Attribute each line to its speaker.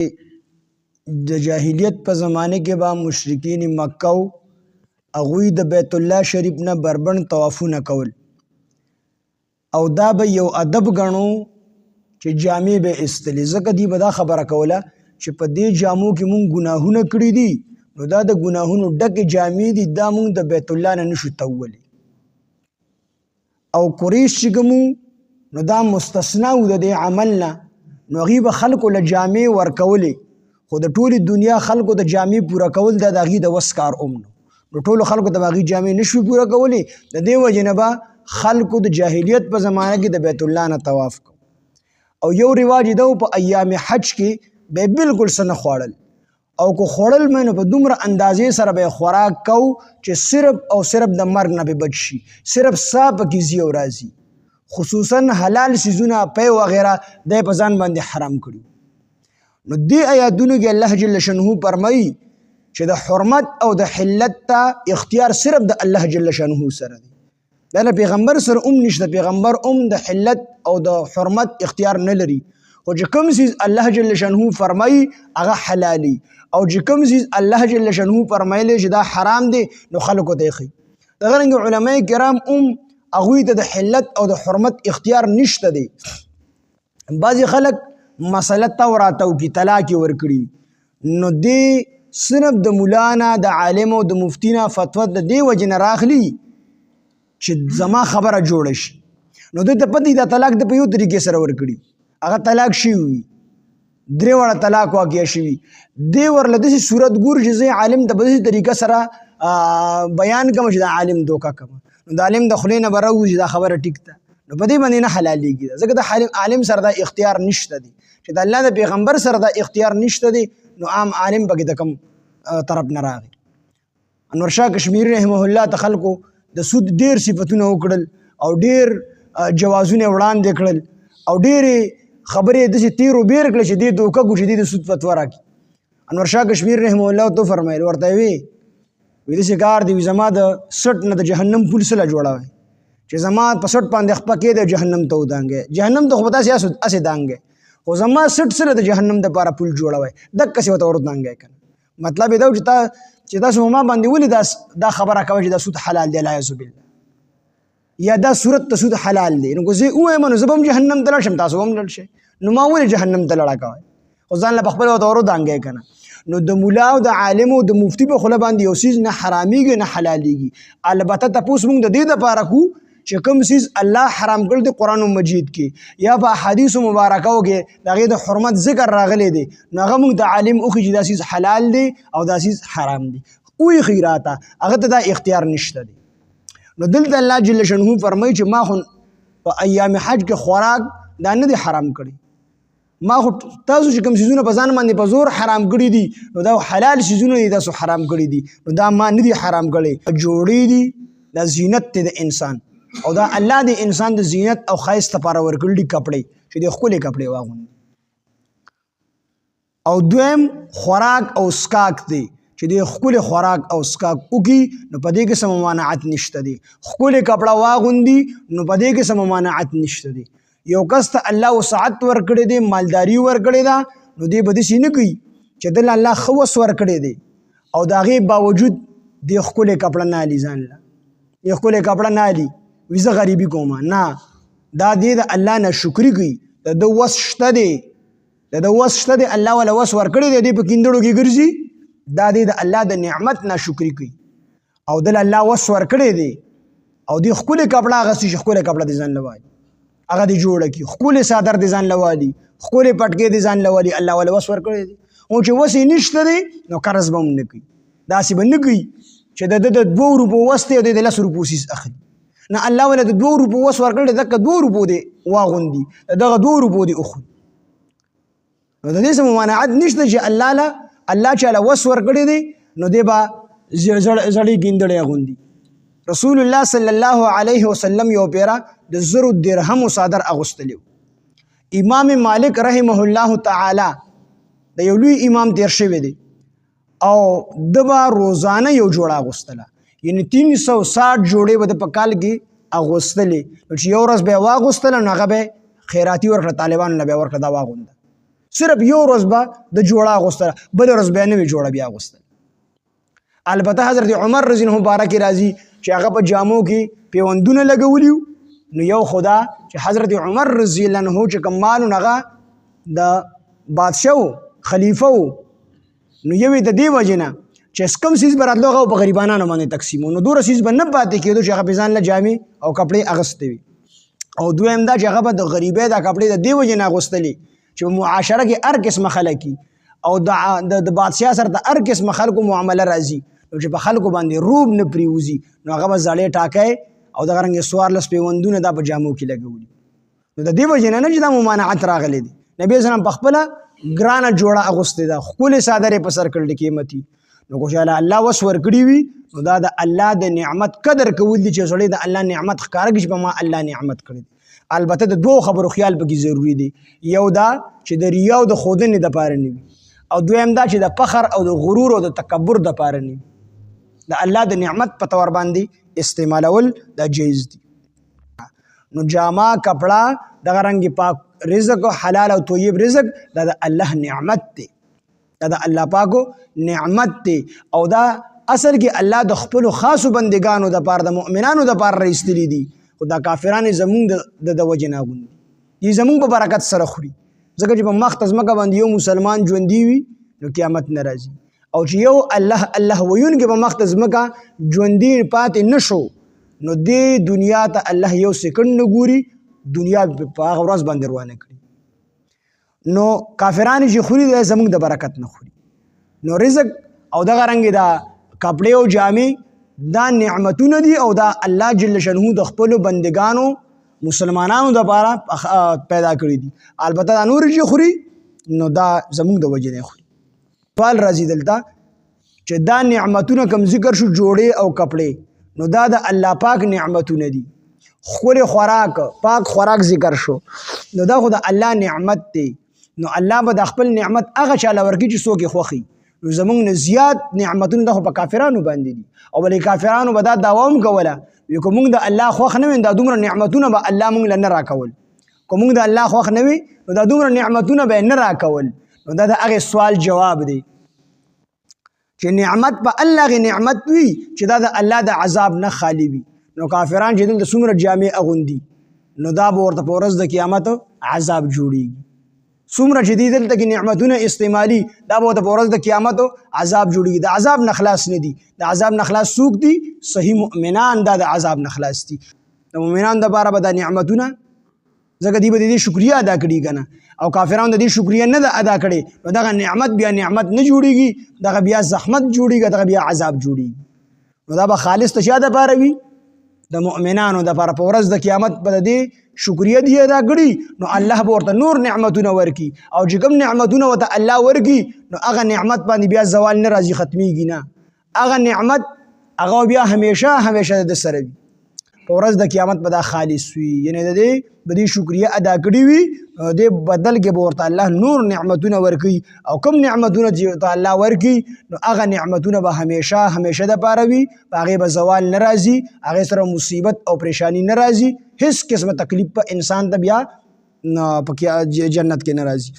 Speaker 1: د جاهلیت په زمانه کې به مشرکین مکه هغوی د بیت الله شریف نه بربند طوافونه کول او دا به یو ادب ګڼو چې جامې به ایستلې ځکه دوی به دا خبره کوله چې په دې جامو کې مونږ ګناهونه کړي دي نو دا د ګناهونو ډکې جامې دي دا مونږ د بیت الله نه نشو تولی او قریش چې کوم نو دا مستثنا و د دې عمل نه نو هغوی به خلکو له جامې ورکولې خو د ټولې دنیا خلکو د جامې پوره کول دا د هغوی د وس کار نو ټولو خلکو ته به هغوی جامې نشوي پوره کولی د دې وجې نه به خلکو د جاهلیت په زمانه کې د بیت الله نه طواف کو او یو رواج دا په ایام حج کې به بالکل څه نه خوړل او که خوړل مې نو په دومره اندازې سره به خوراک کو چې صرف او صرف د مرګ نه به بچ شي صرف سا پکې ځي او راځي خصوصا حلال څیزونه پی وغیره دی په ځان باندې حرام کړي نو دې آیاتونو کې الله جل شانه فرمایي چې د حرمت او د حلت ته اختیار صرف د الله جل شانه سره دی دا نه پیغمبر سره نشته پیغمبر د حلت او د حرمت اختیار نه لري خو چې کوم څیز الله جل شانه فرمایي هغه حلالي او چې کوم څیز الله جل شانه فرمایلی چې دا حرام دی نو خلکو ته یې ښیي دغه رنګه علما کرام هغوی ته د حلت او د حرمت اختیار نشته دی بعضې خلک مسله تورات او کې طلاق یې ورکړي نو دې صرف د ملا نه د عالم او د مفتي نه فتوا د دې وجې نه راخلي چې زما خبره جوړه شي نو دوی ته پته وي دا طلاق د په یو طریقې سره ورکړي هغه طلاق شوي وي درې واړه طلاق واقع شوي دې ورله داسې صورت ګور چې زه عالم ته په داسې طریقه سره بیان کوم چې دا عالم دوکه کوم نو د عالم د خولې نه به راوځي دا خبره ټیک ده نو په دې باندې نه حلالېږي ځکه د عالم سره دا اختیار نشته دی چې د الله د پیغمبر سره دا اختیار نشته دی نو عام عالم پکې د کوم طرف نه راغی انور شاه کشمیری رحمه الله ته خلکو د سود ډېر صفتونه وکړل او ډېر جوازونه وړاندې کړل او ډېرې خبرې داسې تیر و بیر کړل چې دې دوکه کړو چې دې د سود فتوا راکړي انور شاه کشمیری رحمه الله ته فرمایل ورته وی داسې کار دی زما د سټ نه د جهنم پول سله جوړوئ چې زما په سټ باندې خپه کېدی جهنم ته ودانګئ جهنم ته خو به داسې هسې دانګئ خو زما سټ سره د جهنم دپاره پول جوړوئ دقسې ورته ورودانګئ که نه مطلب یې دا و چې تاسو ما باندې ولې دا خبره کوئ چې دا سود حلال دی لا یعوذ بالله یا دا صورت ته سود حلال دی نو که زه ووایم نو زه به هم جهنم ته لاړ شم تاسو به هم لاړ شئ نو ما ولې جهنم ته لاړه کوئ خو ځان له پخپله ورته ورودانګئ که نه نو د ملا او د عالم او د مفتي په خوله باندې یو څیز نه حرامېږي نه حلالېږي البته تپوس موږ د دې دپاره کوو چې کوم څیز الله حرام کړ دی قرآن مجید کې یا په احادیثو مبارکو کې د هغې د حرمت ذکر راغلی دی نو هغه موږ د عالم وښي چې دا څیز حلال دی او دا څیز حرام دی ویښي راته هغه ته دا اختیار نشته دی نو دلته الله جل شانه فرمایي چې ما خو په ایام حج کې خوراک دا نه دی حرام کړی ما خو تاسو چې کوم څیزونه په ځان باندې په زور حرام کړي دي نو دا حلال څیزونه دي تاسو حرام کړي دي نو دا ما نه دي حرام کړی جوړې دي دا زینت دی د انسان او دا الله د انسان د زینت او ښایست لپاره ورکړي دي کپړې چې د ښکلې کپړې واغوندي او دویم خوراک او څښاک دی چې د ښکلې خوراک او څښاک وکړي نو په دې کې څه ممانعت نشته دی ښکلې کپړه واغوندي نو په دې کې څه ممانعت نشته دی یو کس ته الله وسعت ورکړی دی مالداري ورکړې ده نو دی به داسې نه کوي چې دله الله ښه وس ورکړی دی او د هغې باوجود دې ښکلې کپړه نه الي ځان له دې ښکلې کپړه نه الي وي زه غریبي کومه نه دا دې د الله نه شکري کوي د ده وس شته دی د ده وس شته دی الله والا وس ورکړی دی دې په کیندړو کې ګرځي دا دې د الله د نعمت نه شکري کوي او دله الله وس ورکړی دی او دې ښکلې کپړه اغوستي چې ښکلې کپړه دې ځان له والي هغه دې جوړه کړي ښکلې څادر دې ځان له والي ښکلې پټکې دې ځان له والي الله والا وس ورکړی دی او چې وس یې نشته دی نو قرض به هم نه کوي داسې به نه کوي چې د ده د 2 روپو وس دی او دی د 10 روپو څیز اخلي نه الله والا د 2 روپو وس ورکړی دی ځکه 2 روپو دی واغوندي د دغه 2 روپو دی اخلي نو د دې څه ممانعت نشته چې الله چاله وس ورکړی دی نو دی به زړې ګیندړې اغوندي رسول الله صلی الله علیه وسلم یو پیرا د 1000 درهم صادر اغوستلی امام مالک رحمه الله تعالی د یو لوی امام تیر شوی دی او د به روزانه یو جوړه اغوستله یعنی 360 جوړې به د په کال کې اغوستلې نو چې یو ورځ به یې واغوستله نو هغه به خیراتي ورکړه طالبانو له به یې ورکړه دا واغونده صرف یو ورځ به د جوړه اغوستله بل ورځ به یې نوې جوړه بیا اغوستله. البته حضرت عمر رضی الله عنه بارک راځي چې هغه په جامو کې پیوندونه لګولي نو یو خدا چې حضرت عمر رضی الله عنه چې کوم مال هغه د بادشاه خلیفہ نو یوې د دې وجې نه چې کوم څیز به راتلو هغه په غریبانو باندې تقسیمو نو دومره څیز به نه پاتې کېدو چې هغه په ځان له جامې او کپړې اغوستې وي. او دویم دا چې هغه به د غریبۍ دا کپړې د دې وجې نه اغوستلې چې په معاشره کې هر قسمه خلک او د بادشاه سره د هر قسمه خلکو معامله راځي نو چې په خلکو باندې روب نه پریوزي نو هغه به زړې ټاکای او دغه رنګې څوارلس پیوندونه دا په جامو کې لګولي. نو د دې وجې نه چې دا ممانعت راغلی دی نبي اسلام په خپله ګرانه جوړه اغوستې ده ښکلې څادرې په سر کړل قیمتي نو خوشاله الله وس ورکړي وي نو دا د الله د نعمت قدر کول دي چې سړی د الله نعمت ښکاره کړي چې په ما الله نعمت کړی دی. البته د دوو خبرو خیال پکې ضروری دی یو دا چې د ریا او د ښودنې دپاره نه وي او دویم دا چې د فخر او د غرور او د تکبر دپاره نه وي. د الله د نعمت په طور باندې استعمالول دا جایز دي. نو جامه کپړه دغه رنګ پاک رزق حلال او طیب رزق دا د الله نعمت دی دا د الله پاکو نعمت دی او دا اصل کې الله د خپلو خاصو بندگانو دپاره د مؤمنانو دپاره رایستلي دي خو دا کافرانې زمونږ د وجې نه اغوندي دي زمونږ په برکت سره خوري ځکه چې په مخته ځمکه باندې یو مسلمان ژوندي وي نو قیامت نه راځي او چې یو الله الله ویونکی په مخته ځمکه ژوندي پاتې نه شو نو دې دنیا ته الله یو سکند نه ګوري دنیا په هغه ورځ باندې روانه کړي. نو کافران چې خوري دا زمونږ د برکت نه خوري. نو رزق او دغه رنګ دا کپړې او جامې دا نعمتونه دي او دا الله جل شانه د خپلو بندگانو مسلمانانو دپاره پیدا کړي دي. البته دا نور چې خوري نو دا زمونږ د وجې نه خوري. سوال راځي دلته چې دا نعمتونه کوم ذکر شو جوړې او کپړې نو دا د الله پاک نعمتونه دي ښکلې خوراک پاک خوراک ذکر شو نو دا خو د الله نعمت دی نو الله به د خپل نعمت هغه چاله ورکړي چې څوک یې خوښي نو زمونږ نه زیات نعمتونه دا خو په کافرانو باندې دي او بلې کافرانو به دا دعوا هم کوله وي که موږ د الله خوښ نه وي دا دومره نعمتونه به الله موږ له نه راکول که موږ د الله خوښ نه وي نو دا دومره نعمتونه به یې نه راکول نو دا د هغې سوال جواب دی چې نعمت په الله غي نعمت وي چې دا د الله د عذاب نه خالی وي نو کافران چې دلته څومره جامې اغوندي نو دا به ورته په ورځ د قیامت عذاب جوړیږي څومره چې دي دلته کې نعمتونه استعمالي دا به ورته په ورځ د قیامت عذاب جوړیږي د عذاب نه خلاص نه دي د عذاب نه خلاص څوک دي صحیح مؤمنان دا د عذاب نه خلاص دي د مؤمنانو دپاره به دا نعمتونه ځکه دوی به د دې شکریه ادا کړي که نه او کافرانو د دې شکریه نه ده ادا کړې نو دغه نعمت بیا نعمت نه جوړیږي دغه بیا زحمت جوړیږي دغه بیا عذاب جوړیږي نو دا به خالص د چا دپاره وي د مؤمنانو دپاره په ورځ د قیامت به د دې شکریه دی ادا کړي نو الله به ورته نور نعمتونه ورکي او چې کوم نعمتونه ورته الله ورکي نو هغه نعمت باندې بیا زوال نه راځي ختمیږي نه هغه نعمت هغه بیا همیشه همیشه د سره وي په ورځ د قیامت به دا خالص وي یعنی د دې به دې شکریه ادا کړي وي دې بدل کې به ورته الله نور نعمتونه ورکوي او کوم نعمتونه چې ورته الله ورکي نو هغه نعمتونه به همیشه همیشه دپاره وي په هغې به زوال نه راځي هغې سره مصیبت او پریشانی نه راځي هیڅ قسمه تکلیف په انسان ته بیا په جنت کې نه راځي.